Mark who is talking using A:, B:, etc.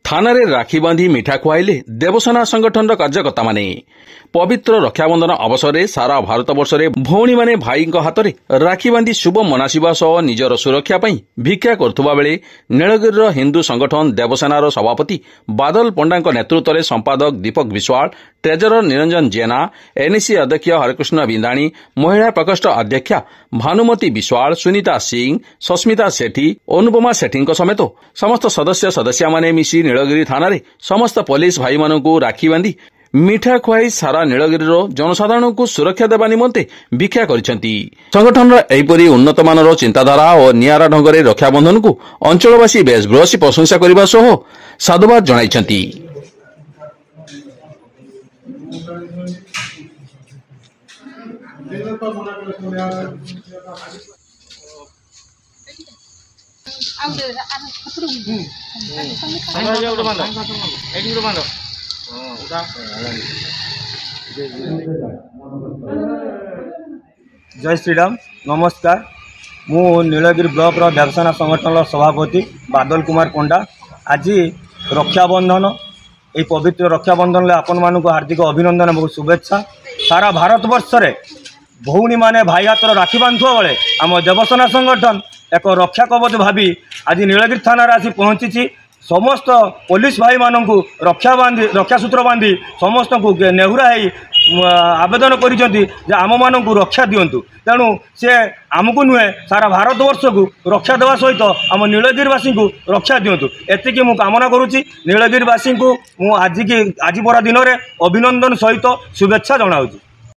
A: थाना राखी बांधी मिठा खुआइले देवसेना संगठन कार्यकर्ता माने पवित्र रक्षाबंधन अवसर में सारा भारत वर्ष में भौणी माने भाई हाथ में राखी बांधी शुभ मनासिबा सह निजर सुरक्षा पई भिक्षा करुवा बेले नीलगिरी हिंदू संगठन देवसेनार सभापति बादल पंडा नेतृत्व में संपादक दीपक विश्वाल, ट्रेजरर निरंजन जेना, एनएसी अध्यक्ष हरिकृष्ण बिंदाणी, महिला प्रकोष्ठ अध्यक्षा भानुमती विश्वाल, सुनीता सिंह, सस्मिता सेठी, अनुपमा सेठी समेत समस्त सदस्य माने मिसी नीलगिरी थाना रे समस्त पुलिस भाई मानू राखी बांधी मिठा खुआई सारा नीलगिरी जनसाधारण को सुरक्षा देवा निमंते भिक्षा करिसेंती। संगठन एहिपरि उन्नत मानर चिंताधारा और नियारा ढंगरे रक्षाबंधन को अंचलवासी बेस भ्रसी प्रशंसा करने सह साधुवाद जणाइछंती।
B: जय श्रीराम, नमस्कार। मु नीलगिरी ब्लॉक देवसेना संगठन सभापति बादल कुमार पंडा। आज रक्षाबंधन, ये पवित्र रक्षाबंधन आपण मानक हार्दिक अभिनंदन और शुभेच्छा। सारा भारत वर्ष रे भौणी माने भाई हाथ राखी बांधुआ बेले आम देवसेना संगठन एक रक्षा कवच भावी आज नीलगिरी थाना आसी पहुंची। समस्त पुलिस भाई मानू रक्षा सूत्र बांधी समस्त को नेहुरा आवेदन करिसेंती जे आम मानू रक्षा दिंतु। तेणु से आमको नुहे सारा भारत वर्ष को रक्षा देवा सहित आम नीलगिरीवासी को रक्षा दिंतु। एतिकी मु कामना करुच्ची। नीलगिरीवासी को आज परा दिन में अभिनंदन सहित शुभेच्छा जनाऊँ।